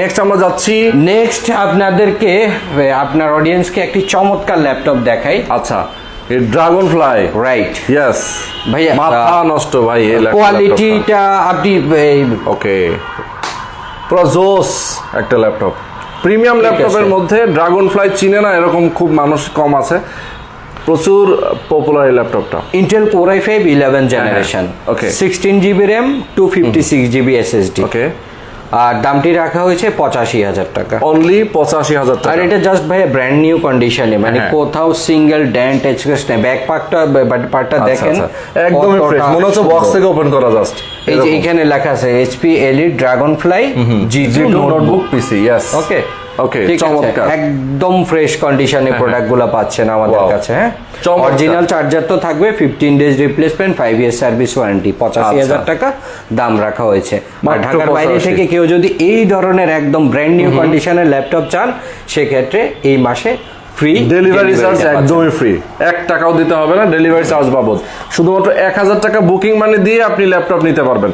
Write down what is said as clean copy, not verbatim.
Next আমরা যাচ্ছি। Next আপনাদেরকে আপনার অডিয়েন্সকে একটি চমৎকার ল্যাপটপ দেখাই। আচ্ছা, এই ড্রাগন ফ্লাই, রাইট, ইয়েস ভাইয়া মাথা নষ্ট ভাই। কোয়ালিটিটা আপনি ওকে, পুরো জোস একটা ল্যাপটপ। প্রিমিয়াম ল্যাপটপের মধ্যে ড্রাগন ফ্লাই চিনে না এরকম খুব মানুষ কম আছে, প্রচুর পপুলার এই ল্যাপটপটা। ইন্টেল কোর i5 11 জেনারেশন, ওকে, 16 জিবি র্যাম, 256 জিবি এসএসডি। ওকে, আর দামটি রাখা হয়েছে 85,000 টাকা, অনলি 85,000 টাকা। আর এটা জাস্ট ভাই ব্র্যান্ড নিউ কন্ডিশনে, মানে কোথাও সিঙ্গেল ডেন্ট এক্সপ্রেস নেই। ব্যাক পার্টটা দেখেন একদমই ফ্রেশ, মনে হচ্ছে বক্স থেকে ওপেন করা জাস্ট। এই যে এখানে লেখা আছে HP elite dragonfly G2 notebook PC, yes okay okay, ঠিক আছে, চমৎকার। একদম ফ্রেশ কন্ডিশনে প্রোডাক্টগুলো পাচ্ছেন আমাদের কাছে। হ্যাঁ, অরিজিনাল চার্জার তো থাকবে, 15 days replacement, 5 year service warranty, 85,000 টাকা দাম রাখা হয়েছে। আর ঢাকার বাইরে থেকে কেউ যদি এই ধরনের একদম ব্র্যান্ড নিউ কন্ডিশনের ল্যাপটপ চান, সেক্ষেত্রে এই মাসে ফ্রি ডেলিভারি চার্জ, একদমই ফ্রি, 1 টাকাও দিতে হবে না ডেলিভারি চার্জ বাবদ। শুধুমাত্র 1,000 টাকা বুকিং মানি দিয়ে আপনি ল্যাপটপ নিতে পারবেন।